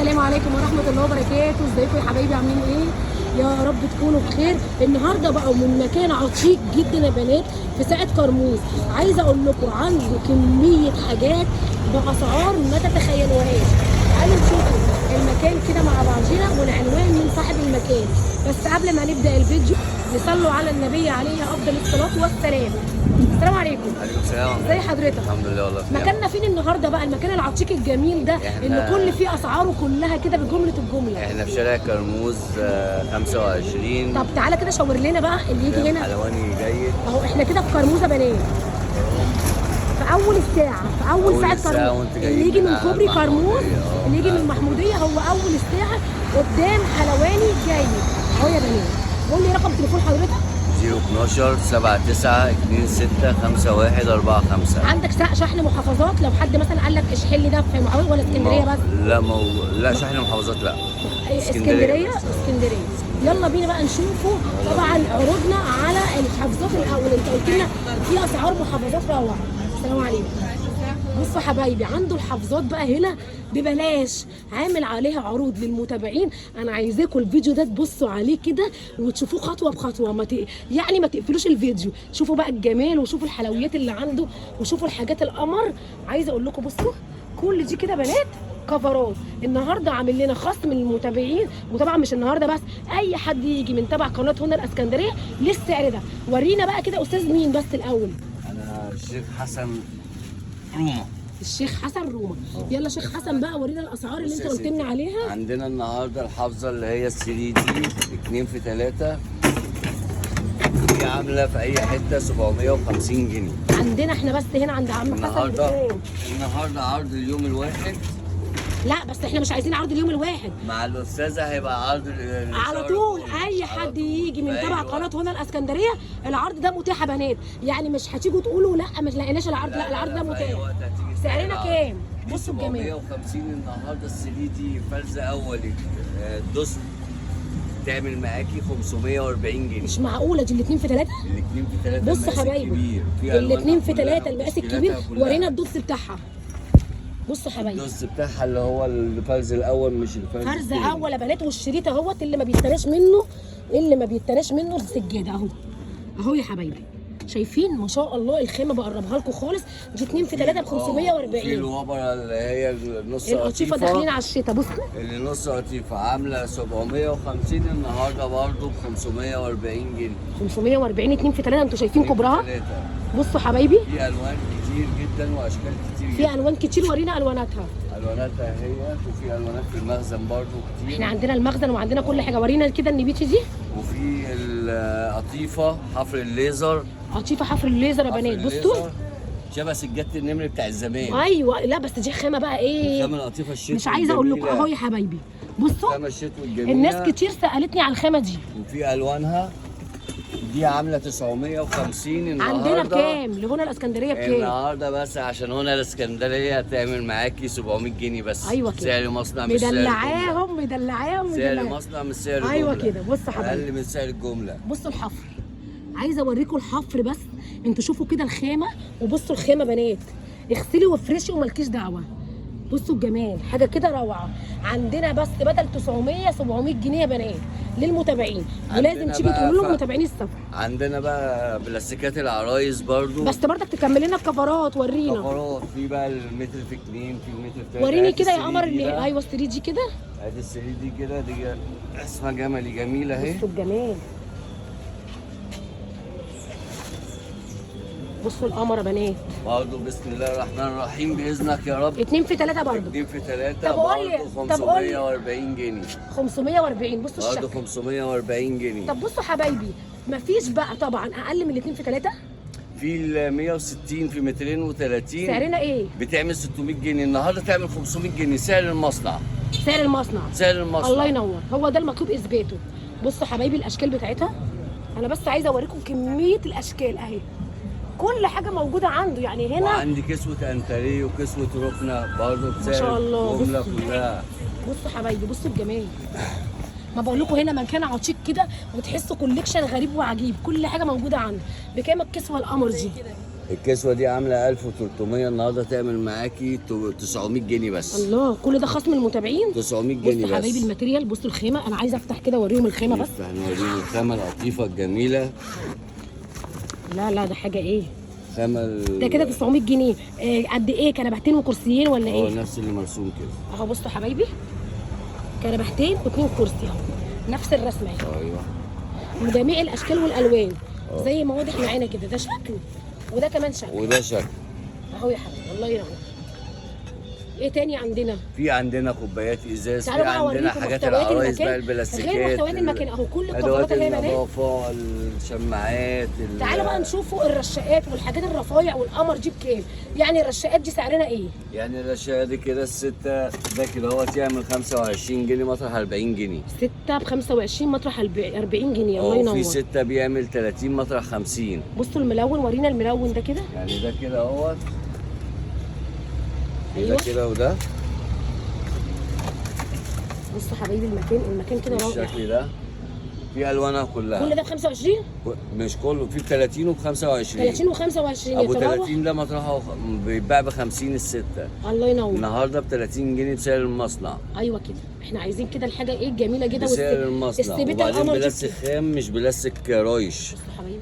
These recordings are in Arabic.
السلام عليكم ورحمه الله وبركاته. ازيكم يا حبايبي، عاملين ايه؟ يا رب تكونوا بخير. النهارده بقى من مكان عشيق جدا يا بنات في ساقية كرموز. عايزه اقول لكم عنده كميه حاجات باسعار ما تتخيلوهاش. تعالوا نشوفوا المكان كده مع بعضينا والعنوان من صاحب المكان. بس قبل ما نبدا الفيديو نصلوا على النبي عليه افضل الصلاه والسلام. السلام عليكم. عليكم السلام. ازي حضرتك؟ الحمد لله والله. مكاننا فين النهارده بقى؟ المكان العتيق الجميل ده اللي كل فيه اسعاره كلها كده بجمله الجمله. احنا في شارع كرموز 25. طب تعالى كده شاور لنا بقى اللي يجي هنا. حلواني جيد اهو احنا كده في كرموز يا بنات. في اول الساعه، في اول ساعه كرموز. اللي يجي من كوبري كرموز، اللي يجي من المحموديه، هو اول الساعه قدام حلواني جاي اهو يا بنات. قول لي رقم تليفون حضرتك. 012 79 26 51 45. عندك شحن محافظات لو حد مثلا قال لك اشحن لي ده في محافظه ولا اسكندريه بس؟ لا شحن محافظات لا. اسكندريه. يلا بينا بقى نشوفوا طبعا عروضنا على المحافظات الاول. انت قلت لنا في اسعار محافظات روعه. السلام عليكم. بصوا حبايبي، عنده الحافظات بقى هنا ببلاش، عامل عليها عروض للمتابعين. انا عايزاكم الفيديو ده تبصوا عليه كده وتشوفوه خطوه بخطوه، ما تقفلوش الفيديو. شوفوا بقى الجمال وشوفوا الحلويات اللي عنده وشوفوا الحاجات القمر. عايزه اقول لكم بصوا كل دي كده بنات كفرات. النهارده عامل لنا خصم للمتابعين، وطبعا مش النهارده بس، اي حد يجي من تبع قناه هنا الاسكندريه للسعر ده. ورينا بقى كده استاذ مين بس الاول. انا الشيخ حسن روما. الشيخ حسن روما. يلا شيخ حسن بقى ورينا الاسعار اللي انت قلت لنا عليها. عندنا النهارده الحافظه اللي هي 3 دي 2 في 3 دي عامله في اي حته 750 جنيه. عندنا احنا بس هنا عند عم حسن. النهارده عرض اليوم الواحد. لا بس احنا مش عايزين عرض اليوم الواحد، مع الاستاذه هيبقى عرض على طول. اي حد يجي من تبع قناه هنا الاسكندريه العرض ده متاح يا بنات. يعني مش هتيجوا تقولوا لا ما لقيناش العرض، لا العرض ده متاح. سعرنا كام؟ بصوا الجمال. 750 النهارده. ال 3 دي فرز اولي دوس تعمل معاكي 540 جنيه. مش معقوله دي الاثنين في 3. الاثنين في 3. بصوا حبايبي الاثنين في 3 المقاس الكبير. ورينا الدوس بتاعها. بصوا حبايبي الدوس بتاعها اللي هو الفرز الاول مش الفرز فرز اول يا بنات. والشريط اهوت اللي ما بيتناش منه السجاده اهو. اهو يا حبايبي شايفين ما شاء الله الخامه بقربها لكم خالص. دي 2 في 3 ب 540. في الوبره اللي هي النص القطيفه داخلين على الشتاء. بصوا اللي نص قطيفه عامله 750 النهارده برضه ب 540 جنيه. 540 2 في 3. انتوا شايفين كبرها. بصوا حبايبي في الوان كتير جدا واشكال كتير جدا. في الوان كتير. ورينا الواناتها. الواناتها هي وفي الوانات في المخزن برضه كتير. احنا عندنا المخزن وعندنا كل حاجه. ورينا كده النبيتي دي. وفي القطيفه حفر الليزر. قطيفه حفر الليزر يا بنات. بصوا شبه سجاده النمر بتاع الزمان. ايوه. لا بس دي خامه بقى ايه؟ خامه القطيفه الشتوي. مش عايزه اقول لكم اهو يا حبايبي. بصوا خامه الشتوي الجميله. الناس كتير سالتني على الخامه دي. وفي الوانها دي عامله 950 النهارده. عندنا بكام؟ لهنا الاسكندريه بكام؟ النهارده بس عشان هنا الاسكندريه هتعمل معاكي 700 جنيه بس. ايوه كده. سعر مصنع مش مدلعاهم. سعر مصنع مش سعر الجمله. ايوه كده. بصوا حبايبي اقل من سعر الجمله. بصوا الحفر. عايزه اوريكم الحفر بس انتوا شوفوا كده الخامه. وبصوا الخامه بنات، اغسلي وافرشي ومالكيش دعوه. بصوا الجمال، حاجه كده روعه. عندنا بس بدل 900 700 جنيه يا بنات للمتابعين. ولازم تيجي تقولوا لهم متابعين الصفحه. عندنا بقى بلاستيكات العرايس برضو. بس برضك تكمل لنا الكفرات. ورينا كفرات. في بقى المتر في 2 في المتر في 3. وريني كده يا قمر اللي ايوه ال 3 دي كده. ادي ال 3 دي كده. دي اسمها جملي جميله اهي. بصوا الجمال. بصوا القمر يا بنات. برضه بسم الله الرحمن الرحيم باذنك يا رب. 2 في 3 برضه. 2 في 3 طب قول لي 540 جنيه. 540. بصوا الشكل. برضه 540 جنيه. طب بصوا حبايبي مفيش بقى طبعا اقل من الاثنين في 3. في ال 160 في 230. سعرنا ايه؟ بتعمل 600 جنيه النهارده تعمل 500 جنيه سعر المصنع. سعر المصنع. الله ينور. هو ده المطلوب اثباته. بصوا حبايبي الاشكال بتاعتها. انا بس عايزه اوريكم كميه الاشكال اهي. كل حاجه موجوده عنده يعني هنا. وعندي كسوه انتريه وكسوه ركنه برضه بسعر ما شاء الله. الجمله كلها. بصوا حبايبي بصوا الجمال. ما بقول لكم هنا مكان عتيق كده وتحسوا كوليكشن غريب وعجيب. كل حاجه موجوده عنده. بكام الكسوه القمر دي؟ الكسوه دي عامله 1300 النهارده، تعمل معاكي 900 جنيه بس. الله، كل ده خصم المتابعين 900 جنيه بس. بصوا حبايبي الماتيريال، بصوا الخيمه، انا عايزه افتح كده اوريهم الخيمه بس. هنوريهم الخامه اللطيفه الجميله. لا ده حاجه ايه خامه ده كده 900 جنيه. قد ايه، كنبهتين وكرسيين ولا ايه؟ نفس اللي مرسوم كده اهو. بصوا حبايبي، كنبهتين واثنين كرسي اهو، نفس الرسمه اهي. ايوه، وجميع الاشكال والالوان زي ما واضح معانا كده. ده شكل وده كمان شكل وده شكل اهو يا حبيبي. الله ينور. ايه تاني عندنا؟ في عندنا كوبايات ازاز، في تعالوا بقى عندنا اوريكم حاجات محتويات العرايس بقى، المكان البلاستيكات، غير محتويات المكان اهو. كل ادوات الكفرات اللي هي بنات. النظافه، الشماعات. تعالوا بقى نشوفوا الرشاقات والحاجات الرفايع والقمر دي بكام. يعني الرشاقات دي سعرنا ايه؟ يعني الرشاقه دي كده السته ده كده هو يعمل 25 جنيه مطرح 40 جنيه. 6 ب 25 مطرح 40 جنيه. الله ينور. في 6 بيعمل 30 مطرح 50. بصوا الملون، ورينا الملون ده كده. يعني ده كده اهوت. ايوه ده كده وده. بصوا حبايبي المكان كده رائع. الشكل ده في الوانها كلها. كل ده ب 25؟ مش كله، في ب 30 وب 25. 30 و 25 ابو يتراوح. 30 ده مطرحه بيتباع ب 50 السته. الله ينور. النهارده ب 30 جنيه بسعر المصنع. ايوه كده، احنا عايزين كده الحاجه ايه الجميله جدا. بسعر المصنع. السبيت وبعدين القمر بلاستيك خام مش بلاستيك رايش. بصوا حبايبي،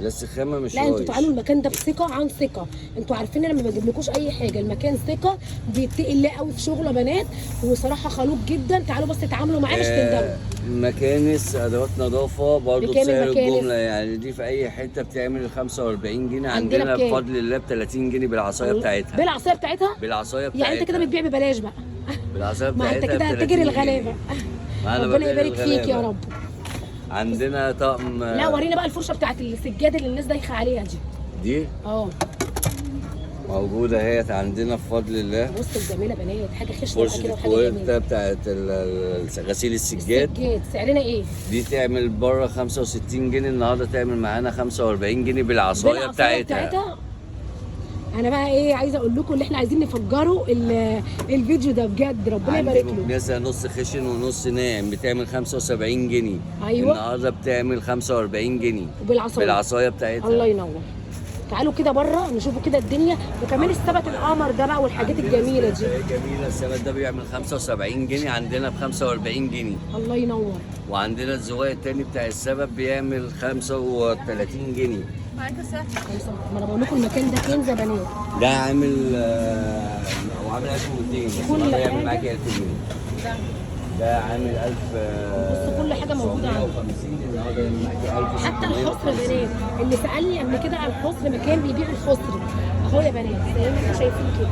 بلاستيك خامه مش لا رايش. انتوا تعالوا المكان ده بثقه عن ثقه. انتوا عارفين انا ما بجيبلكوش اي حاجه، المكان ثقه، بيتقي الله قوي في شغله بنات، وصراحه خلوق جدا. تعالوا بس اتعاملوا معاه مش تندموا. مكانس ادوات نظافه برضه بكام بسعر المكانس؟ الجمله، يعني دي في اي حته بتعمل 45 جنيه، عندنا عندنا بكام؟ بفضل الله ب 30 جنيه بالعصايه بتاعتها. بالعصايه بتاعتها؟ بالعصايه بتاعتها. يعني انت كده بتبيع ببلاش بقى. بالعصايه ما بتاعتها انت كده ب 30 هتجري جنيه. الغلابه. ما أنا ربنا ببيع يبارك فيك يا للغلابة. رب. عندنا طقم. لا ورينا بقى الفرشه بتاعت السجاده اللي الناس دايخه عليها دي. دي موجوده اهيت عندنا بفضل الله. بص الجميله بنات، حاجه خشنه فرشه كده وحاجه الكويتا جميله. بتاعت غسيل السجاد. سعرنا ايه؟ دي تعمل بره 65 جنيه، النهارده تعمل معانا 45 جنيه بالعصايه بتاعتها. انا بقى ايه عايزه اقول لكم اللي احنا عايزين نفجروا الفيديو ده بجد. ربنا يبارك له. مكنسه نص خشن ونص ناعم بتعمل 75 جنيه. ايوه النهارده بتعمل 45 جنيه بالعصايه بتاعتها. الله ينور. تعالوا كده بره نشوفوا كده الدنيا، وكمان السبت القمر ده بقى والحاجات الجميله دي. جميله. السبت ده بيعمل 75 جنيه، عندنا ب 45 جنيه. الله ينور. وعندنا الزوايا التاني بتاع السبت بيعمل 35 جنيه. ما انا بقول لكم المكان ده كنز يا بنات. ده عامل وعامل 1200. كل ده حاجة. يعمل معاكي 1000 جنيه. ده عامل 1000. بص كل حاجه موجوده عندي. 950 النهارده يعمل معاكي 1000. حتى الحصر يا بنات، اللي سالني قبل كده على الحصر، مكان بيبيع الحصر اهو يا بنات زي ما انتم شايفين كده.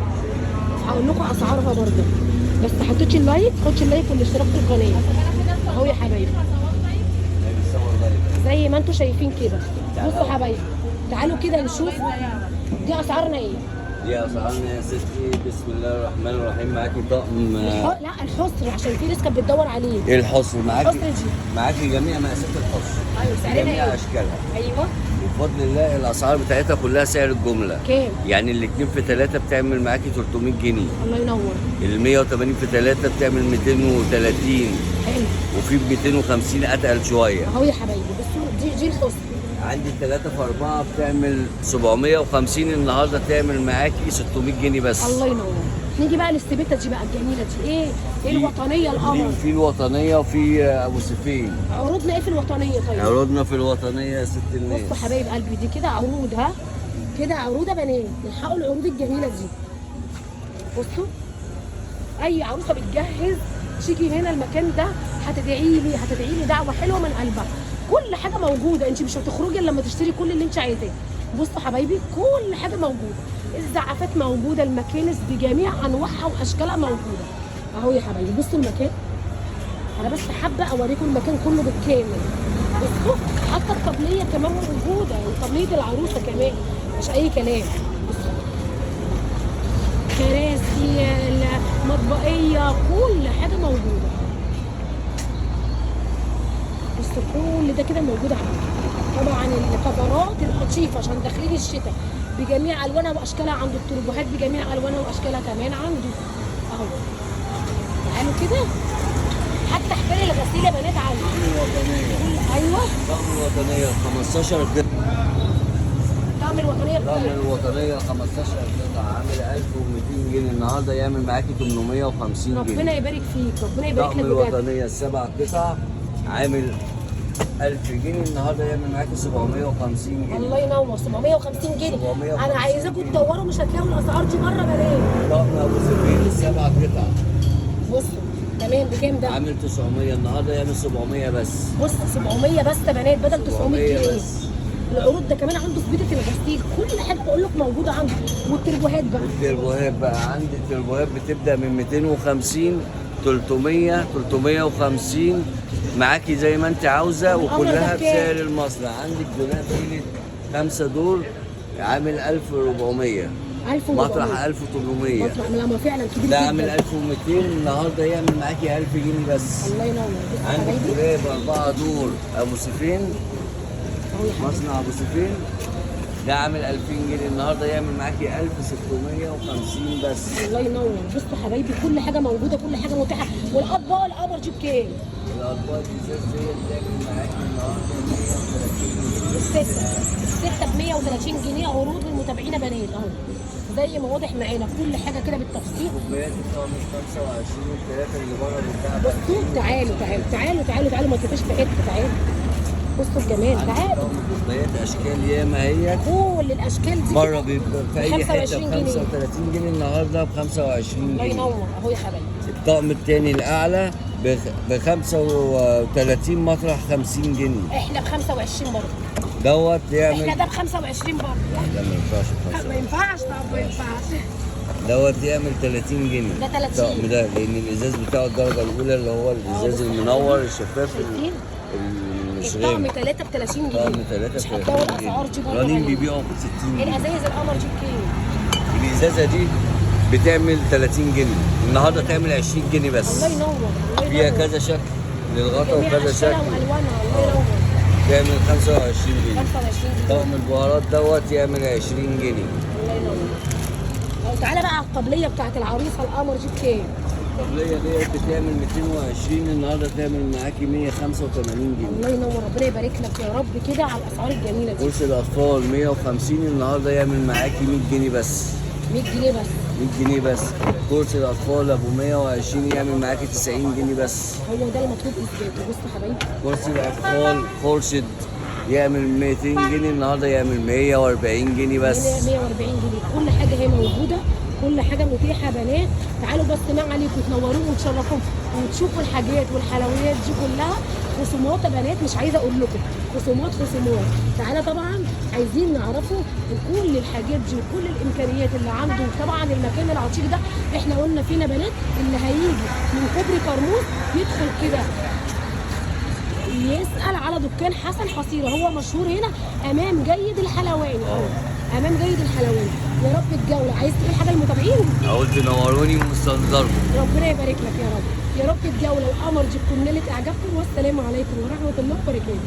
هقول لكم اسعارها برده، بس حطيتش اللايك، خدش اللايك والاشتراك في القناه اهو يا حبايبي زي ما انتم شايفين كده. بصوا يا حبايبي، تعالوا كده نشوف دي اسعارنا ايه. دي اسعارنا يا ستي. بسم الله الرحمن الرحيم. معاكي طقم. لا الحصر عشان في ناس كانت بتدور عليه. ايه الحصر معاكي؟ الحصر دي معاكي جميع مقاسات الحصر. ايوه سعرنا جميع ايه؟ اشكالها. ايوه بفضل الله الاسعار بتاعتها كلها سعر الجمله. كام؟ يعني الاثنين في 3 بتعمل معاكي 300 جنيه. الله ينور. ال 180 في 3 بتعمل 230. حلو. وفي ب 250 اتقل شويه. اهو يا حبايبي بصوا دي الحصر. عندي 3 في 4 بتعمل 750، النهارده تعمل معاكي 600 جنيه بس. الله ينور. نيجي بقى للسبيته دي بقى الجميله دي. ايه الوطنيه القمر. في الوطنيه وفي ابو سفين. عروضنا ايه في الوطنيه طيب؟ عروضنا في الوطنيه يا ست الناس. بصوا حبايب قلبي دي كده عروض، ها كده عروض يا بنات. نلحقوا العروض الجميله دي. بصوا اي عروسه بتجهز تيجي هنا المكان ده هتدعي لي دعوه حلوه من قلبها. كل حاجه موجوده، انت مش هتخرجي الا لما تشتري كل اللي انت عايزاه. بصوا حبايبي كل حاجه موجوده، الزعافات موجوده، المكانس بجميع انواعها واشكالها موجوده اهو يا حبايبي. بصوا المكان، انا بس حابه اوريكم المكان كله بالكامل. بصوا حتى الطبليه كمان موجوده، طبليه العروسه كمان مش اي كلام. بصوا كراسي، المطبقيه، كل حاجه موجوده. بصوا كل ده كده موجود عندي. طبعا الكفرات القطيفه عشان داخلين الشتاء بجميع الوانها واشكالها عنده، التربوهات بجميع الوانها واشكالها كمان عنده اهو. تعالوا كده حتى حبال الغسيل يا بنات عنده. ايوه طقم الوطنيه 15 درهم. طقم الوطنيه طقم بكام؟ الوطنيه 15 قطعه عامل 1200 جنيه، النهارده يعمل معاكي 850 جنيه. ربنا يبارك فيك، ربنا يبارك طقم لك بجد. الوطنيه السبع قطع عامل 1000 جنيه، النهارده يعمل معاكي 750 جنيه. الله ينور، 750 جنيه. 750 انا عايزاكم تدوروا، مش هتلاقوا الاسعار دي بره بلاش. طقم ابو سفين السبع قطع بصوا تمام بكام ده؟ عامل 900، النهارده يعمل 700 بس. بص 700 بس يا بنات بدل 900 جنيه. بس. العروض ده كمان عنده في بيت الغسيل، كل حاجه بقول لك موجوده عنده. والتربوهات بقى التربوهات بقى عندي التربوهات بتبدا من 250 300 350 معاكي زي ما انت عاوزه، وكلها بسعر المصنع. عندك دولاب ليله 5 دور عامل 1400 مطرح 1800. مطرح لما فعلا كبير ده جدا. عامل 1200، النهارده يعمل معاكي 1000 جنيه بس. الله ينور. بص يا عندك حبايبي دولاب 4 دور ابو سفين، اهو يا حبايبي. مصنع ابو سفين، ده عامل 2000 جنيه، النهارده يعمل معاكي 1650 بس. الله ينور. بصوا يا حبايبي كل حاجه موجوده، كل حاجه متاحه. والاطباق القمر دي بكام؟ الاطباق الازاز دي بتعمل معاكي النهارده 130 جنيه. السته ب 130 جنيه. عروض للمتابعين بنات اهو زي ما واضح معانا كل حاجه كده بالتفصيل. كوبايات الطقم 25 الثلاثه اللي بره بتاع. بصوا تعالوا ما تبقاش في حته. تعالوا بصوا الجمال. تعالوا كوبايات اشكال ياما هي، كل الاشكال دي بره بيبقى في اي حته ب 25 جنيه. 35 جنيه، النهارده ب 25 الله جنيه. ينور اهو يا حبايبي. الطقم الثاني الاعلى ب 35 مطرح 50 جنيه. احنا ب 25 برضه. دوت يعمل احنا ده ب 25 برضه. لا ما ينفعش ب ما ينفعش. طب ما ينفعش. دوت يعمل 30 جنيه. ده 30. الطقم ده لان الازاز بتاعه الدرجه الاولى اللي هو الازاز المنور الشفاف شايفين؟ مش الطقم غامق. 3 ب 30 جنيه. طقم 3 مش ب هتلاقوا 30 الاسعار دي جنيه. برضه. رنين غالية. بيبيعوا ب 60 جنيه. الازايز القمر دي بكام؟ الازازه دي بتعمل 30 جنيه، النهارده تعمل 20 جنيه بس. الله ينور. الله فيها ينور. كذا شكل للغطا جميع وكذا أشكالها شكل، والوانها. الله ينور. تعمل 25 جنيه. 25 جنيه. طقم البهارات دوت يعمل 20 جنيه. الله ينور. لو تعالى بقى على الطبليه بتاعت العروسه القمر دي بكام؟ الطبليه ديت بتعمل 220، النهارده تعمل معاكي 185 جنيه. الله ينور. ربنا يبارك لك يا رب كده على الاسعار الجميله دي. كرسي الاطفال 150، النهارده يعمل معاكي 100 جنيه بس. 100 جنيه بس. 100 جنيه بس. كرسي الاطفال ابو 120 يعمل معاكي 90 جنيه بس. هو ده المطلوب اثباته. بصوا يا حبايبي كرسي الاطفال خورشيد يعمل 200 جنيه، النهارده يعمل 140 جنيه بس. 140 جنيه. كل حاجه هي موجوده، كل حاجه متاحه بنات. تعالوا بس ما عليكم تنوروهم وتشرفوهم وتشوفوا الحاجات والحلويات دي كلها. خصومات يا بنات مش عايزه اقول لكم، خصومات. تعالى طبعا عايزين نعرفوا كل الحاجات دي وكل الامكانيات اللي عنده. طبعا المكان العتيق ده احنا قلنا فينا بنات اللي هيجي من كوبري كرموز يدخل كده يسأل على دكان حسن حصيرة، هو مشهور هنا امام جيد الحلواني اهو، امام جيد الحلواني. يا رب الجولة. عايز تقول حاجة للمتابعين؟ اقول تنوروني ومستنظركم. ربنا يبارك لك يا رب. يا رب الجولة القمر دي تكون نالت اعجابكم، والسلام عليكم ورحمة الله وبركاته.